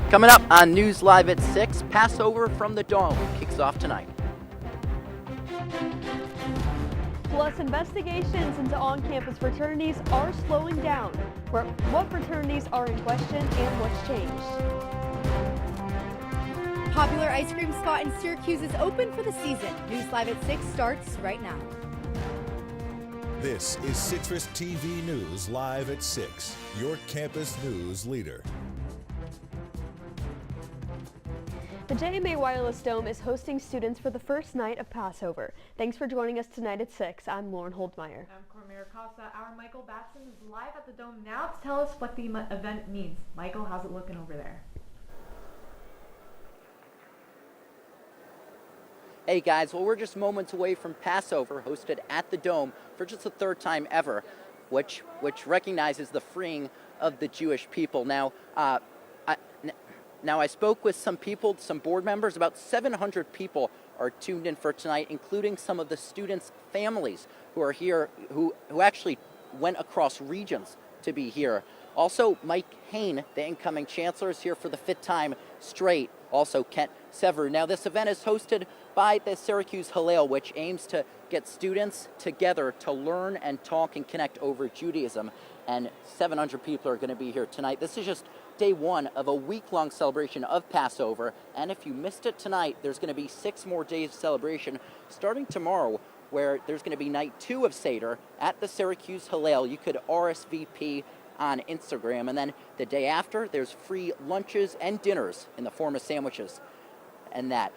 Coming up on News Live at 6, Passover from the Dome kicks off tonight. Plus, investigations into on-campus fraternities are slowing down. What fraternities are in question and what's changed. Popular ice cream spot in Syracuse is open for the season. News Live at 6 starts right now. This is CitrusTV News Live at 6, your campus news leader. The JMA Wireless Dome is hosting students for the first night of Passover. Thanks for joining us tonight at 6. I'm Lauren Holdmeyer. I'm Cora Mayer-Costa. Our Michael Batson is live at the Dome now to tell us what the event means. Michael, how's it looking over there? Hey guys, well, we're just moments away from Passover, hosted at the Dome for just the third time ever, which recognizes the freeing of the Jewish people. Now, I spoke with some people, some board members. About 700 people are tuned in for tonight, including some of the students' families who are here, who actually went across regions to be here. Also, Mike Hain, the incoming chancellor, is here for the 5th time straight. Also, Kent Severu. Now, this event is hosted by the Syracuse Hillel, which aims to get students together to learn and talk and connect over Judaism. And 700 people are going to be here tonight. This is just day one of a week-long celebration of Passover. And if you missed it tonight, there's going to be 6 more days of celebration starting tomorrow, where there's going to be night 2 of Seder at the Syracuse Hillel. You could RSVP on Instagram. And then the day after, there's free lunches and dinners in the form of sandwiches and that.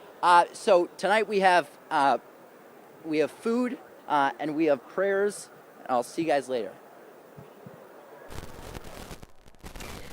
So tonight we have food and we have prayers. I'll see you guys later.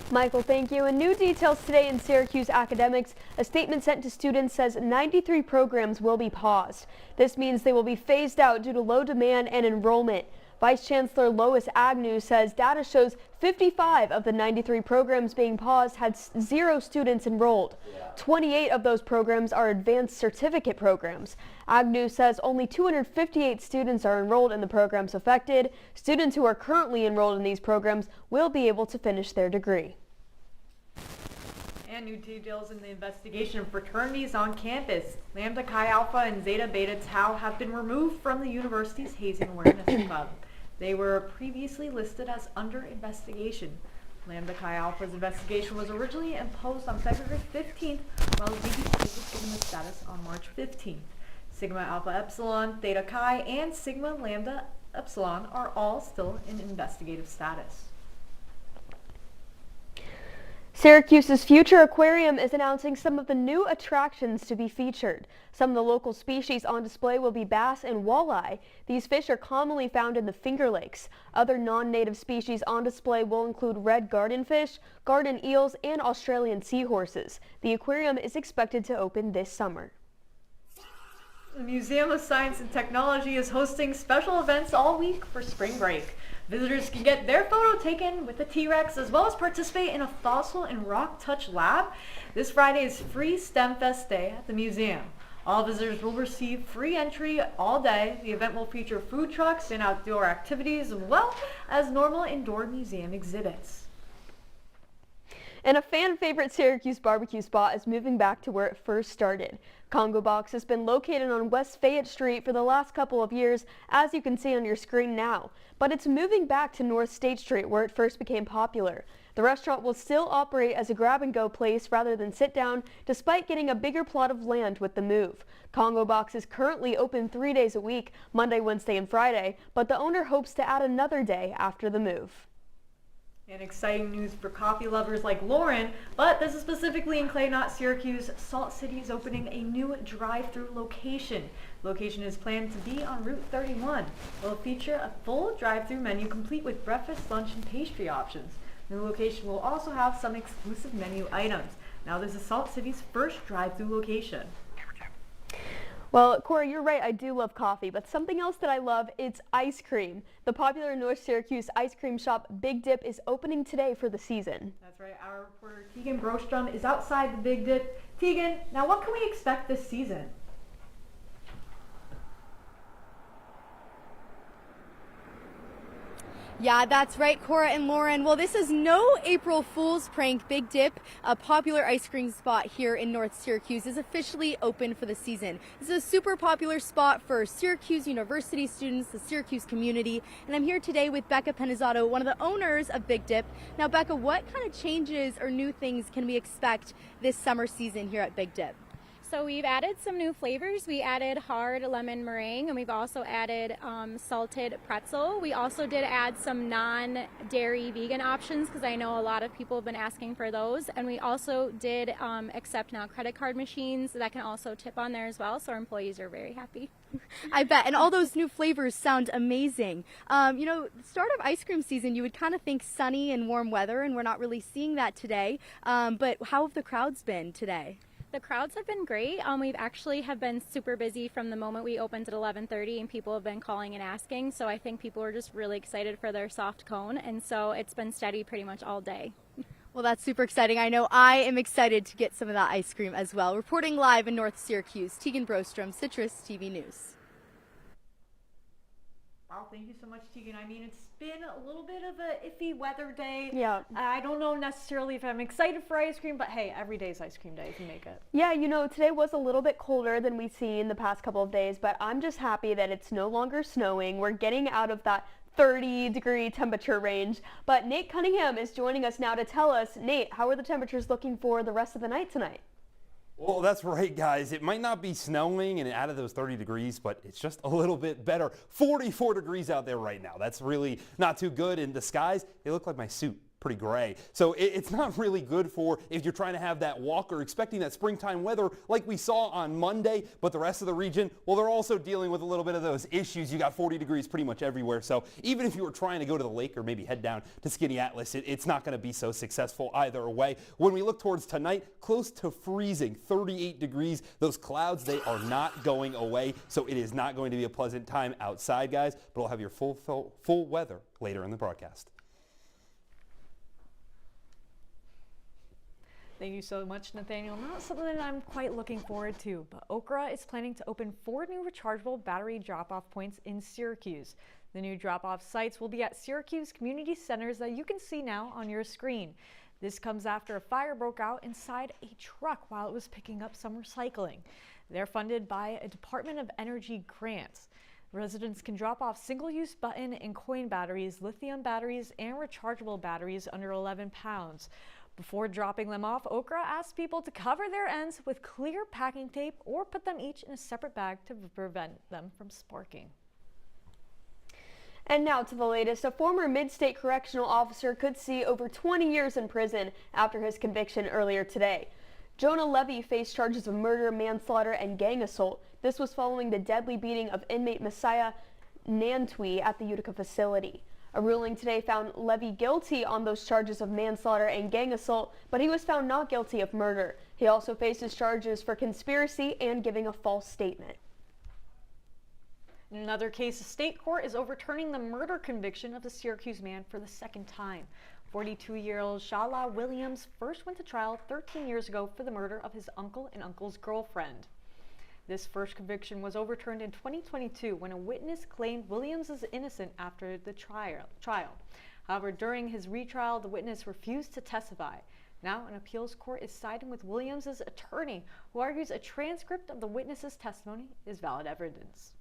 Michael, thank you. And new details today in Syracuse academics. A statement sent to students says 93 programs will be paused. This means they will be phased out due to low demand and enrollment. Vice Chancellor Lois Agnew says data shows 55 of the 93 programs being paused had 0 students enrolled. 28 of those programs are advanced certificate programs. Agnew says only 258 students are enrolled in the programs affected. Students who are currently enrolled in these programs will be able to finish their degree. And new details in the investigation of fraternities on campus. Lambda Chi Alpha and Zeta Beta Tau have been removed from the university's hazing awareness club. They were previously listed as under investigation. Lambda Chi Alpha's investigation was originally imposed on February 15th, while ZBT was given the status on March 15th. Sigma Alpha Epsilon, Theta Chi, and Sigma Lambda Epsilon are all still in investigative status. Syracuse's Future Aquarium is announcing some of the new attractions to be featured. Some of the local species on display will be bass and walleye. These fish are commonly found in the Finger Lakes. Other non-native species on display will include red gardenfish, garden eels, and Australian seahorses. The aquarium is expected to open this summer. The Museum of Science and Technology is hosting special events all week for spring break. Visitors can get their photo taken with the T-Rex as well as participate in a fossil and rock touch lab. This Friday is free STEM Fest Day at the museum. All visitors will receive free entry all day. The event will feature food trucks and outdoor activities as well as normal indoor museum exhibits. And a fan favorite Syracuse barbecue spot is moving back to where it first started. Congo Box has been located on West Fayette Street for the last couple of years, as you can see on your screen now. But it's moving back to North State Street where it first became popular. The restaurant will still operate as a grab-and-go place rather than sit down, despite getting a bigger plot of land with the move. Congo Box is currently open 3 days a week, Monday, Wednesday, and Friday, but the owner hopes to add another day after the move. And exciting news for coffee lovers like Lauren, but this is specifically in Clay Knot, Syracuse. Salt City is opening a new drive-through location. The location is planned to be on Route 31. It will feature a full drive-through menu complete with breakfast, lunch, and pastry options. The new location will also have some exclusive menu items. Now this is Salt City's first drive-through location. Well, Cora, you're right. I do love coffee, but something else that I love is ice cream. The popular North Syracuse ice cream shop Big Dip is opening today for the season. That's right. Our reporter Tegan Brostrom is outside the Big Dip. Tegan, now what can we expect this season? Yeah, that's right, Cora and Lauren. Well, this is no April Fool's prank. Big Dip, a popular ice cream spot here in North Syracuse, is officially open for the season. This is a super popular spot for Syracuse University students, the Syracuse community, and I'm here today with Becca Penizzato, one of the owners of Big Dip. Now, Becca, what kind of changes or new things can we expect this summer season here at Big Dip? So we've added some new flavors. We added hard lemon meringue, and we've also added salted pretzel. We also did add some non-dairy vegan options because I know a lot of people have been asking for those. And we also did accept now credit card machines that can also tip on there as well. So our employees are very happy. I bet. And all those new flavors sound amazing. You know, the start of ice cream season, you would kind of think sunny and warm weather, and we're not really seeing that today. But how have the crowds been today? The crowds have been great. We've actually have been super busy from the moment we opened at 11:30, and people have been calling and asking. So I think people are just really excited for their soft cone, and so it's been steady pretty much all day. Well, that's super exciting. I know I am excited to get some of that ice cream as well. Reporting live in North Syracuse, Tegan Brostrom, CitrusTV News. Wow, thank you so much, Tegan. I mean, it's been a little bit of a iffy weather day. Yeah. I don't know necessarily if I'm excited for ice cream, but hey, every day's ice cream day if you make it. Yeah, you know, today was a little bit colder than we've seen the past couple of days, but I'm just happy that it's no longer snowing. We're getting out of that 30-degree temperature range. But Nate Cunningham is joining us now to tell us, Nate, how are the temperatures looking for the rest of the night tonight? Well, that's right, guys. It might not be snowing and out of those 30 degrees, but it's just a little bit better. 44 degrees out there right now. That's really not too good. And the skies, they look like my suit. Pretty gray. So it's not really good for if you're trying to have that walk or expecting that springtime weather like we saw on Monday. But the rest of the region, well, they're also dealing with a little bit of those issues. You got 40 degrees pretty much everywhere. So even if you were trying to go to the lake or maybe head down to Skinny Atlas, it's not going to be so successful either way. When we look towards tonight, close to freezing, 38 degrees. Those clouds, they are not going away. So it is not going to be a pleasant time outside, guys. But we'll have your full weather later in the broadcast. Thank you so much, Nathaniel. Not something that I'm quite looking forward to, but Okra is planning to open 4 new rechargeable battery drop-off points in Syracuse. The new drop-off sites will be at Syracuse community centers that you can see now on your screen. This comes after a fire broke out inside a truck while it was picking up some recycling. They're funded by a Department of Energy grant. Residents can drop off single-use button and coin batteries, lithium batteries, and rechargeable batteries under 11 pounds. Before dropping them off, Okra asks people to cover their ends with clear packing tape or put them each in a separate bag to prevent them from sparking. And now to the latest. A former Mid-State Correctional Officer could see over 20 years in prison after his conviction earlier today. Jonah Levy faced charges of murder, manslaughter, and gang assault. This was following the deadly beating of inmate Messiah Nantwi at the Utica facility. A ruling today found Levy guilty on those charges of manslaughter and gang assault, but he was found not guilty of murder. He also faces charges for conspiracy and giving a false statement. In another case, the state court is overturning the murder conviction of the Syracuse man for the second time. 42-year-old Shala Williams first went to trial 13 years ago for the murder of his uncle and uncle's girlfriend. This first conviction was overturned in 2022 when a witness claimed Williams is innocent after the trial. However, during his retrial, the witness refused to testify. Now, an appeals court is siding with Williams' attorney, who argues a transcript of the witness's testimony is valid evidence.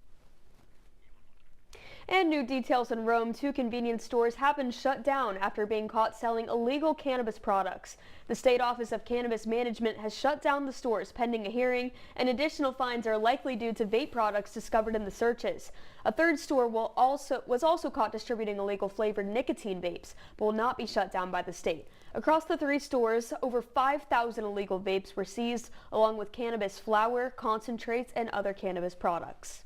And new details in Rome, 2 convenience stores have been shut down after being caught selling illegal cannabis products. The State Office of Cannabis Management has shut down the stores pending a hearing, and additional fines are likely due to vape products discovered in the searches. A third store was also caught distributing illegal flavored nicotine vapes, but will not be shut down by the state. Across the 3 stores, over 5,000 illegal vapes were seized, along with cannabis flower, concentrates, and other cannabis products.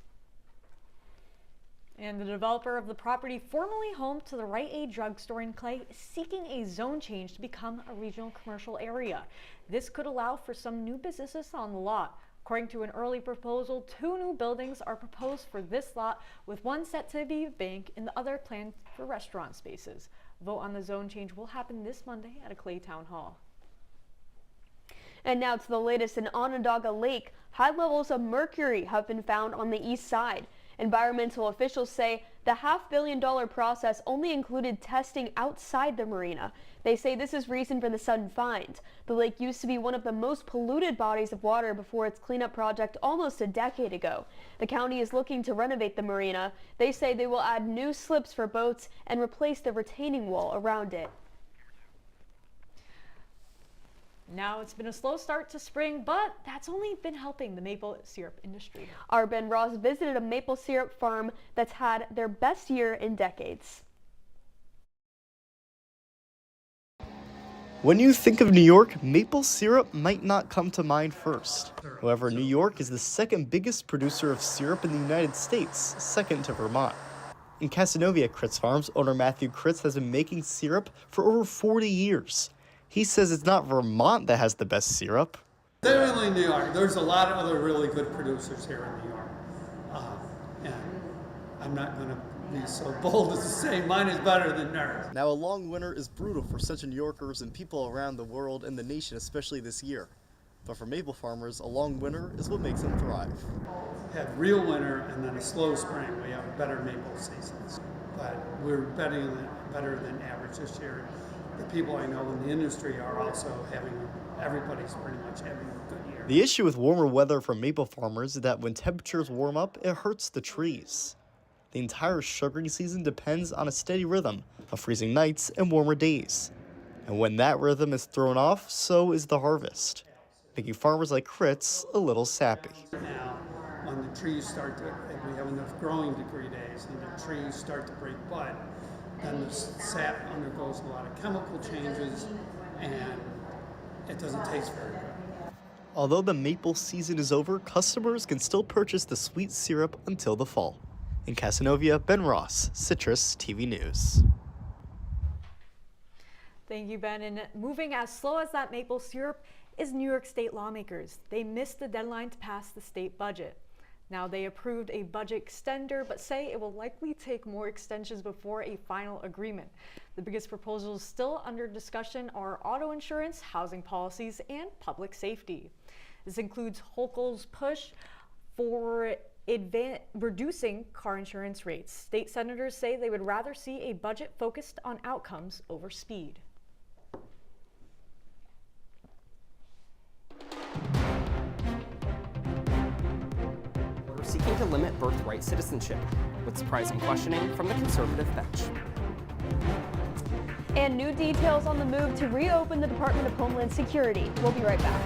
And the developer of the property formerly home to the Rite Aid drugstore in Clay is seeking a zone change to become a regional commercial area. This could allow for some new businesses on the lot. According to an early proposal, 2 new buildings are proposed for this lot, with one set to be a bank and the other planned for restaurant spaces. A vote on the zone change will happen this Monday at a Clay Town Hall. And now to the latest in Onondaga Lake. High levels of mercury have been found on the east side. Environmental officials say The $500 million process only included testing outside the marina. They say this is reason for the sudden find. The lake used to be one of the most polluted bodies of water before its cleanup project almost a decade ago. The county is looking to renovate the marina. They say they will add new slips for boats and replace the retaining wall around it. Now it's been a slow start to spring, but that's only been helping the maple syrup industry. Our Ben Ross visited a maple syrup farm that's had their best year in decades. When you think of New York, maple syrup might not come to mind first. However, New York is the second biggest producer of syrup in the United States, second to Vermont. In Casanova at Critz Farms, owner Matthew Critz has been making syrup for over 40 years. He says it's not Vermont that has the best syrup. Definitely New York. There's a lot of other really good producers here in New York. And I'm not going to be so bold as to say mine is better than theirs. Now, a long winter is brutal for Central New Yorkers and people around the world and the nation, especially this year. But for maple farmers, a long winter is what makes them thrive. Had real winter and then a slow spring. We have better maple seasons. But we're better than average this year. The people I know in the industry are also everybody's pretty much having a good year. The issue with warmer weather for maple farmers is that when temperatures warm up, it hurts the trees. The entire sugaring season depends on a steady rhythm of freezing nights and warmer days. And when that rhythm is thrown off, so is the harvest, making farmers like Critz a little sappy. Now, when the trees if we have enough growing degree days and the trees start to break bud, then the sap undergoes a lot of chemical changes and it doesn't taste very good. Although the maple season is over, customers can still purchase the sweet syrup until the fall. In Casanova, Ben Ross, Citrus TV News. Thank you, Ben. And moving as slow as that maple syrup is New York State lawmakers. They missed the deadline to pass the state budget. Now, they approved a budget extender, but say it will likely take more extensions before a final agreement. The biggest proposals still under discussion are auto insurance, housing policies, and public safety. This includes Hochul's push for reducing car insurance rates. State senators say they would rather see a budget focused on outcomes over speed. We're seeking to limit birthright citizenship, with surprising questioning from the conservative bench. And new details on the move to reopen the Department of Homeland Security. We'll be right back.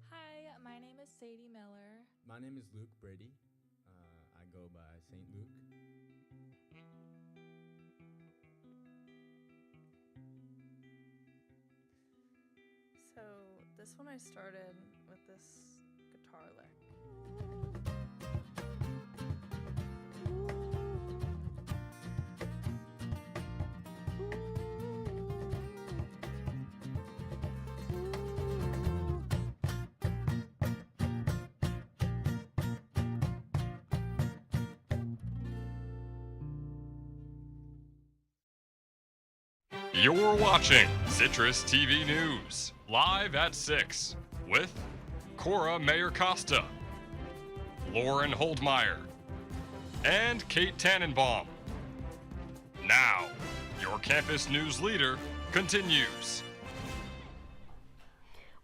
Hi, my name is Sadie Miller. My name is Luke Brady. I go by St. Luke. So this one I started with this guitar lick. You're watching Citrus TV News, live at 6. with Cora Mayer-Costa, Lauren Holdmeyer, and Kate Tannenbaum. Now, your campus news leader continues.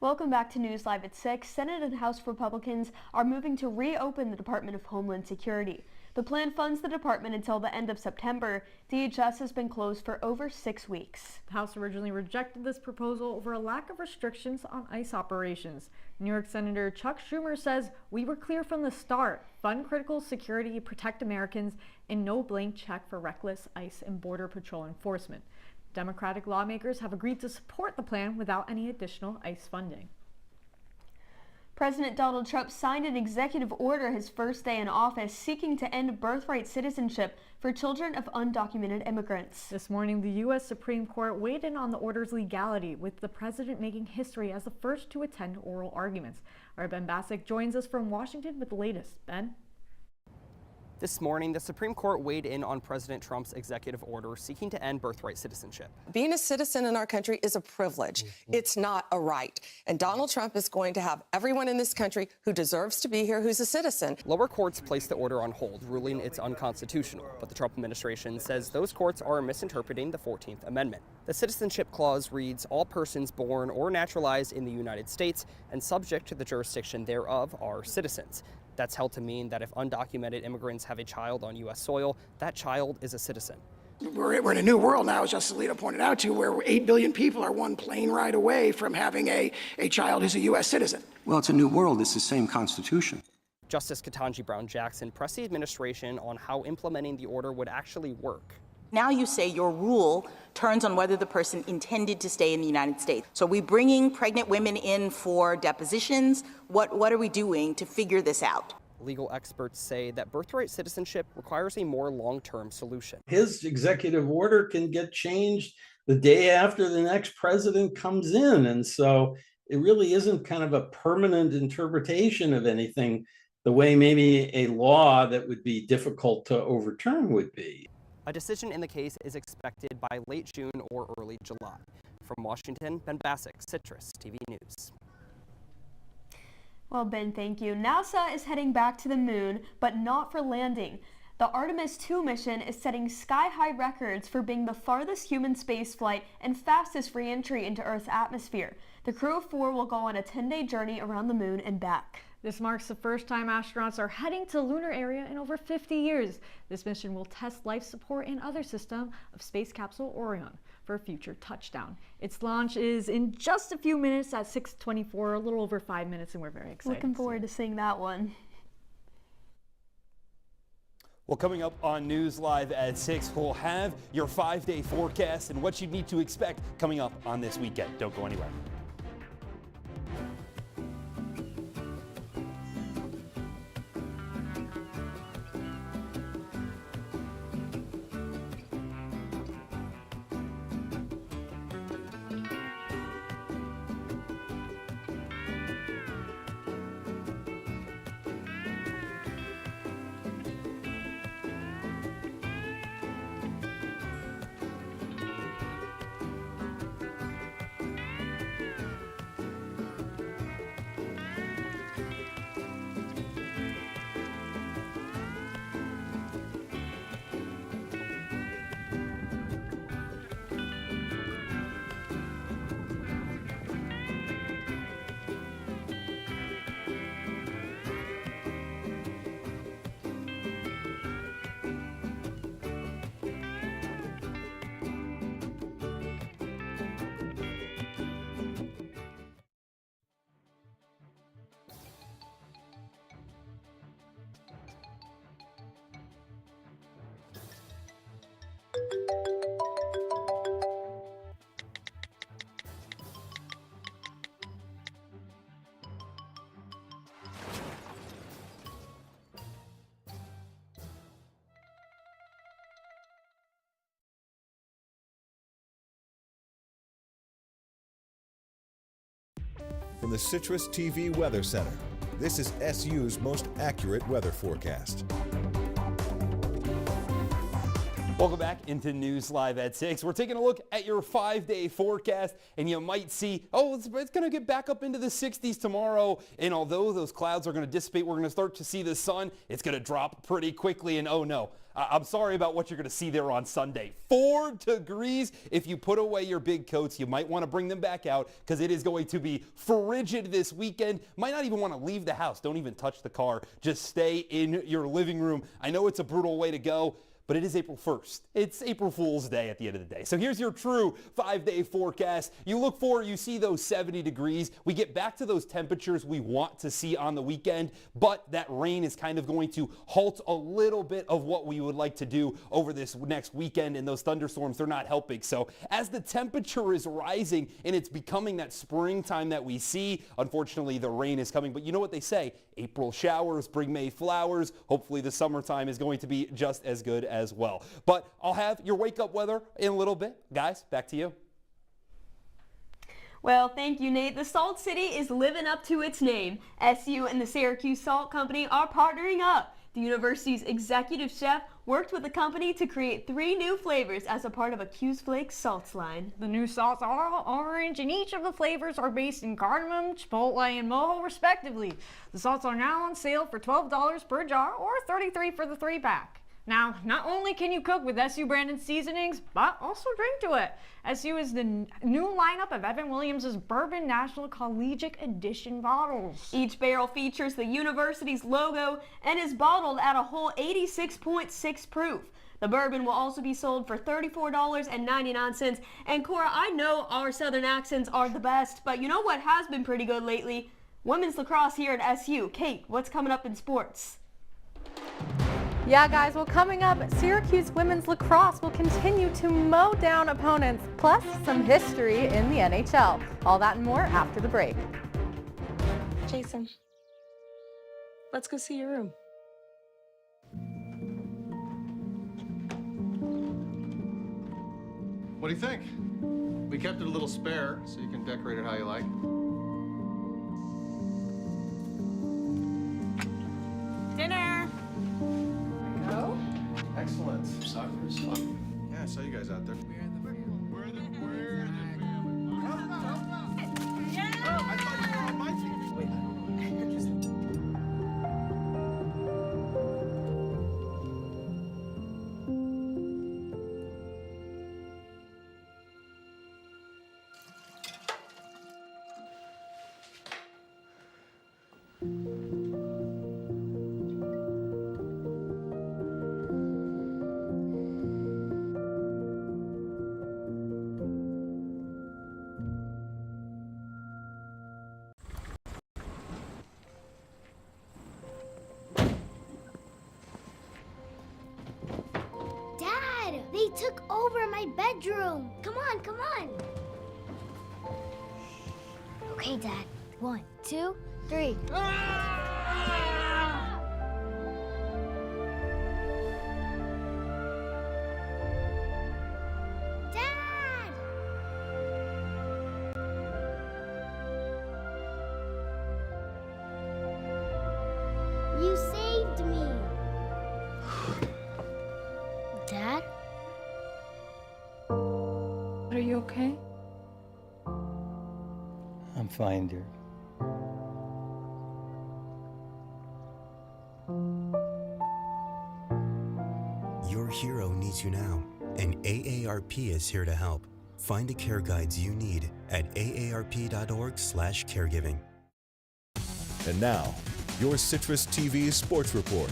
Welcome back to News Live at 6. Senate and House Republicans are moving to reopen the Department of Homeland Security. The plan funds the department until the end of September. DHS has been closed for over 6 weeks. The House originally rejected this proposal over a lack of restrictions on ICE operations. New York Senator Chuck Schumer says, "We were clear from the start. Fund critical security, protect Americans, and no blank check for reckless ICE and Border Patrol enforcement." Democratic lawmakers have agreed to support the plan without any additional ICE funding. President Donald Trump signed an executive order his first day in office seeking to end birthright citizenship for children of undocumented immigrants. This morning, the U.S. Supreme Court weighed in on the order's legality, with the president making history as the first to attend oral arguments. Our Ben Bassick joins us from Washington with the latest. Ben? This morning, the Supreme Court weighed in on President Trump's executive order seeking to end birthright citizenship. Being a citizen in our country is a privilege. It's not a right. And Donald Trump is going to have everyone in this country who deserves to be here who's a citizen. Lower courts placed the order on hold, ruling it's unconstitutional. But the Trump administration says those courts are misinterpreting the 14th Amendment. The citizenship clause reads, "All persons born or naturalized in the United States and subject to the jurisdiction thereof are citizens." That's held to mean that if undocumented immigrants have a child on U.S. soil, that child is a citizen. We're in a new world now, as Justice Alito pointed out, to where 8 billion people are one plane ride away from having a child who's a U.S. citizen. Well, it's a new world. It's the same Constitution. Justice Ketanji Brown Jackson pressed the administration on how implementing the order would actually work. Now you say your rule turns on whether the person intended to stay in the United States. So are we bringing pregnant women in for depositions? What are we doing to figure this out? Legal experts say that birthright citizenship requires a more long-term solution. His executive order can get changed the day after the next president comes in. And so it really isn't kind of a permanent interpretation of anything the way maybe a law that would be difficult to overturn would be. A decision in the case is expected by late June or early July. From Washington, Ben Bassick, CitrusTV News. Well, Ben, thank you. NASA is heading back to the moon, but not for landing. The Artemis 2 mission is setting sky-high records for being the farthest human spaceflight and fastest re-entry into Earth's atmosphere. The crew of 4 will go on a 10-day journey around the moon and back. This marks the first time astronauts are heading to the lunar area in over 50 years. This mission will test life support and other system of space capsule Orion for a future touchdown. Its launch is in just a few minutes at 6:24, a little over 5 minutes, and we're very excited. Looking forward to seeing that one. Well, coming up on News Live at 6, we'll have your 5-day forecast and what you need to expect coming up on this weekend. Don't go anywhere. From the CitrusTV Weather Center, this is SU's most accurate weather forecast. Welcome back into News Live at 6. We're taking a look at your 5-day forecast, and you might see, it's going to get back up into the 60s tomorrow. And although those clouds are going to dissipate, we're going to start to see the sun. It's going to drop pretty quickly. And oh no, I'm sorry about what you're going to see there on Sunday. 4 degrees. If you put away your big coats, you might want to bring them back out because it is going to be frigid this weekend. Might not even want to leave the house. Don't even touch the car. Just stay in your living room. I know it's a brutal way to go, but it is April 1st. It's April Fool's Day at the end of the day. So here's your true 5-day forecast. You look forward, you see those 70 degrees. We get back to those temperatures we want to see on the weekend, but that rain is kind of going to halt a little bit of what we would like to do over this next weekend, and those thunderstorms, they're not helping. So as the temperature is rising and it's becoming that springtime that we see, unfortunately the rain is coming. But you know what they say, April showers bring May flowers. Hopefully the summertime is going to be just as good as well. But I'll have your wake-up weather in a little bit. Guys, back to you. Well, thank you, Nate. The Salt City is living up to its name. SU and the Syracuse Salt Company are partnering up. The university's executive chef worked with the company to create 3 new flavors as a part of a Q's Flakes salts line. The new salts are all orange, and each of the flavors are based in cardamom, chipotle, and mojo, respectively. The salts are now on sale for $12 per jar or $33 for the 3-pack. Now, not only can you cook with SU branded seasonings, but also drink to it. SU is the new lineup of Evan Williams' Bourbon National Collegiate Edition bottles. Each barrel features the university's logo and is bottled at a whole 86.6 proof. The bourbon will also be sold for $34.99. And Cora, I know our southern accents are the best, but you know what has been pretty good lately? Women's lacrosse here at SU. Kate, what's coming up in sports? Yeah, guys, well, coming up, Syracuse women's lacrosse will continue to mow down opponents, plus some history in the NHL. All that and more after the break. Jason, let's go see your room. What do you think? We kept it a little spare, so you can decorate it how you like. Dinner! Go. Excellent. Soccer is fun. Yeah, I saw you guys out there. We're the family. Yeah! Oh, I thought you were on my team. Wait. They took over my bedroom. Come on, come on. Okay, Dad. 1, 2, 3. Dad! You saved me. Dad? Are you okay? I'm fine, dear. Your hero needs you now, and AARP is here to help. Find the care guides you need at aarp.org/caregiving. And now, your CitrusTV Sports Report.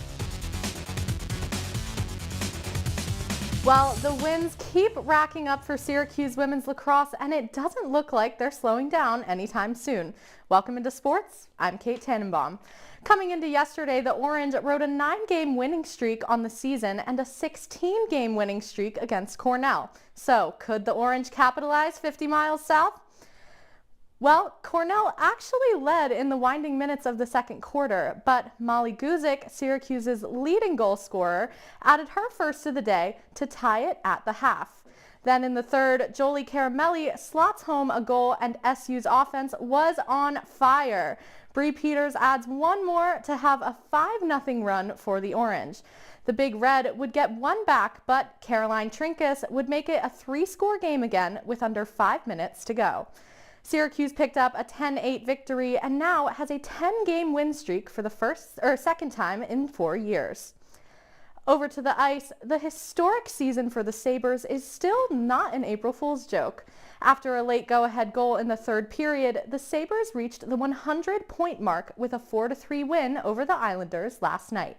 Well, the wins keep racking up for Syracuse women's lacrosse, and it doesn't look like they're slowing down anytime soon. Welcome into sports. I'm Kate Tannenbaum. Coming into yesterday, the Orange rode a 9-game winning streak on the season and a 16-game winning streak against Cornell. So, could the Orange capitalize 50 miles south? Well, Cornell actually led in the winding minutes of the second quarter, but Molly Guzik, Syracuse's leading goal scorer, added her first of the day to tie it at the half. Then in the third, Jolie Caramelli slots home a goal, and SU's offense was on fire. Bree Peters adds one more to have a 5-0 run for the Orange. The Big Red would get one back, but Caroline Trinkus would make it a 3-score game again with under 5 minutes to go. Syracuse picked up a 10-8 victory and now has a 10-game win streak for the second time in 4 years. Over to the ice, the historic season for the Sabres is still not an April Fool's joke. After a late go-ahead goal in the third period, the Sabres reached the 100-point mark with a 4-3 win over the Islanders last night.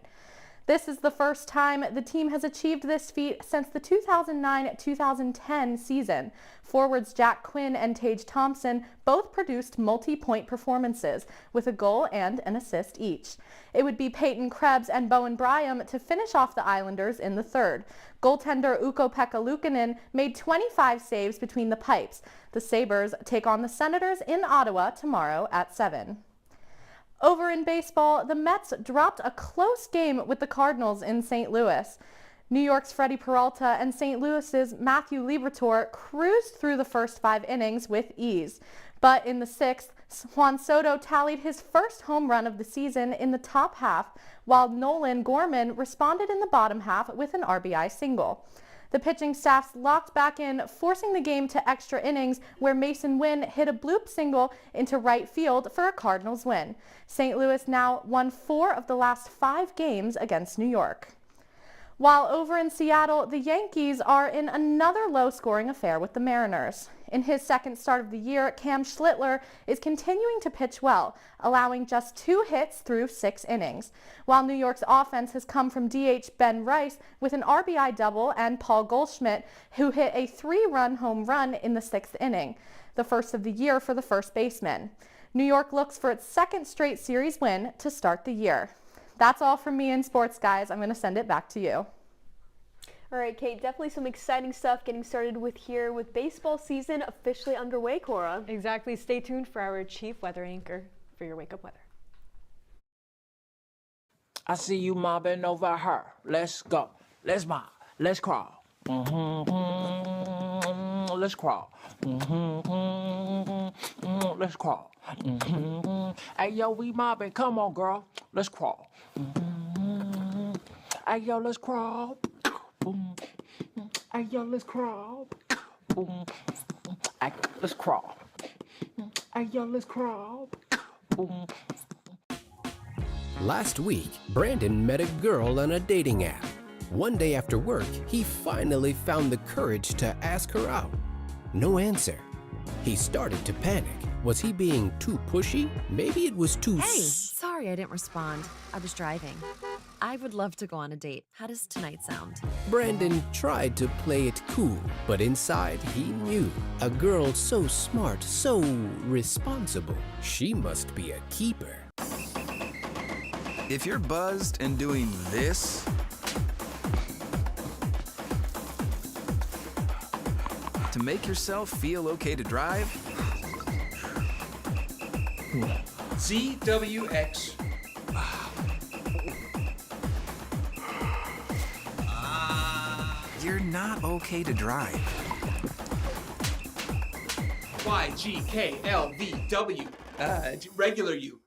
This is the first time the team has achieved this feat since the 2009-2010 season. Forwards Jack Quinn and Tage Thompson both produced multi-point performances with a goal and an assist each. It would be Peyton Krebs and Bowen Bryam to finish off the Islanders in the third. Goaltender Ukko-Pekka Luukkonen made 25 saves between the pipes. The Sabres take on the Senators in Ottawa tomorrow at 7. Over in baseball, the Mets dropped a close game with the Cardinals in St. Louis. New York's Freddie Peralta and St. Louis's Matthew Liberatore cruised through the first 5 innings with ease. But in the 6th, Juan Soto tallied his first home run of the season in the top half, while Nolan Gorman responded in the bottom half with an RBI single. The pitching staffs locked back in, forcing the game to extra innings where Mason Wynn hit a bloop single into right field for a Cardinals win. St. Louis now won 4 of the last 5 games against New York. While over in Seattle, the Yankees are in another low-scoring affair with the Mariners. In his second start of the year, Cam Schlittler is continuing to pitch well, allowing just 2 hits through 6 innings. While New York's offense has come from DH Ben Rice with an RBI double and Paul Goldschmidt, who hit a 3-run home run in the 6th inning, the first of the year for the first baseman. New York looks for its second straight series win to start the year. That's all from me in sports, guys. I'm going to send it back to you. All right, Kate, definitely some exciting stuff getting started with here with baseball season officially underway, Cora. Exactly. Stay tuned for our chief weather anchor for your wake-up weather. I see you mobbing over her. Let's go. Let's mob. Let's crawl. Let's crawl. Let's crawl. Hey, yo, we mobbing. Come on, girl. Let's crawl. Hey, yo, let's crawl. Hey, yo, let's crawl. Hey, let's crawl. Hey, yo, let's crawl. Last week, Brandon met a girl on a dating app. One day after work, he finally found the courage to ask her out. No answer. He started to panic. Was he being too pushy? Maybe it was too... Hey, sorry I didn't respond. I was driving. I would love to go on a date. How does tonight sound? Brandon tried to play it cool, but inside he knew. A girl so smart, so responsible. She must be a keeper. If you're buzzed and doing this, to make yourself feel okay to drive, ZWX. you're not okay to drive. YGKLVW. Regular you.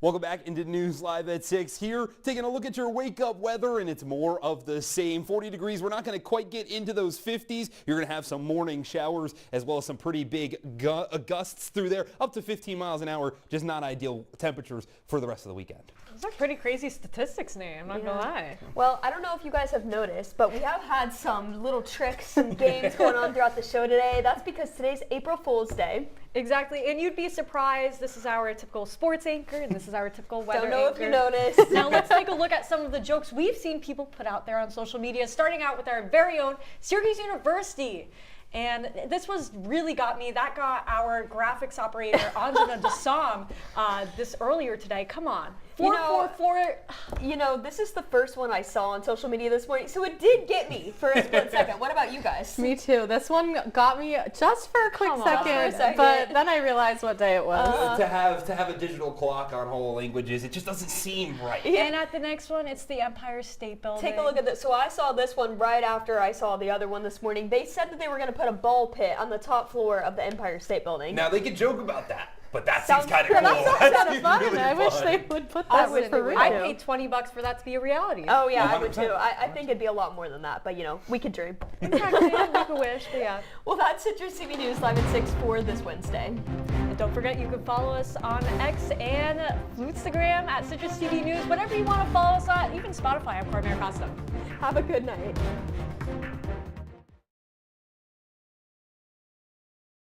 Welcome back into News Live at 6 here, taking a look at your wake-up weather, and it's more of the same. 40 degrees. We're not going to quite get into those 50s. You're going to have some morning showers as well as some pretty big gusts through there, up to 15 miles an hour. Just not ideal temperatures for the rest of the weekend. Those are pretty crazy statistics, Nate. I'm not going to lie. Well, I don't know if you guys have noticed, but we have had some little tricks and games going on throughout the show today. That's because today's April Fool's Day. Exactly, and you'd be surprised. This is our typical sports anchor, and this is our typical weather anchor. Don't know anchor. if you noticed. Now let's take a look at some of the jokes we've seen people put out there on social media, starting out with our very own Syracuse University. And this was really got me. That got our graphics operator, Anjana Dasam, this earlier today. Come on. 444. You know, this is the first one I saw on social media this morning, so it did get me for a split second. What about you guys? Me too. This one got me just for a quick second, but then I realized what day it was. To have a digital clock on whole languages, it just doesn't seem right. And at the next one, it's the Empire State Building. Take a look at this. So I saw this one right after I saw the other one this morning. They said that they were going to put a ball pit on the top floor of the Empire State Building. Now they could joke about that. But that seems kind of Yeah, cool. that sounds That kind of seems fun. really I wish fun. they would put that with for real. I'd pay $20 for that to be a reality. Oh yeah, I would 100%. too. I think it'd be a lot more than that, but you know, we could dream. Exactly, yeah, make a wish, but yeah. Well, that's Citrus TV News live at 6 for this Wednesday. And don't forget, you can follow us on X and Instagram at Citrus TV News, whatever you want to follow us on, even Spotify. I'm Cora Mayer-Costa. Have a good night.